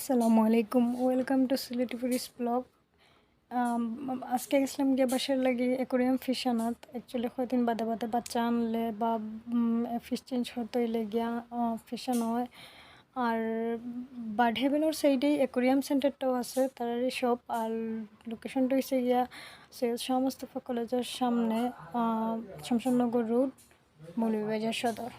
আসসালামু আলাইকুম, welcome to Sylheti foodies blog. আজকে গেছিলাম গিয়ে বাসার লাগে অ্যাকোরিয়াম ফিশ আনাত। অ্যাকচুয়ালি কয়দিন বাদে বাদে বাচ্চা আনলে বা ফিশ চেঞ্জ হতে হইলে গিয়া ফিশ আনা হয়। আর বার্ড হেভেনের সাইডেই অ্যাকোরিয়াম সেন্টারটাও আছে, তারারই শপ। আর লোকেশনটা হয়েছে গিয়া সৈয়দ শাহ মুস্তফা কলেজের সামনে, শমশাননগর রোড, মৌলভীবাজার সদর।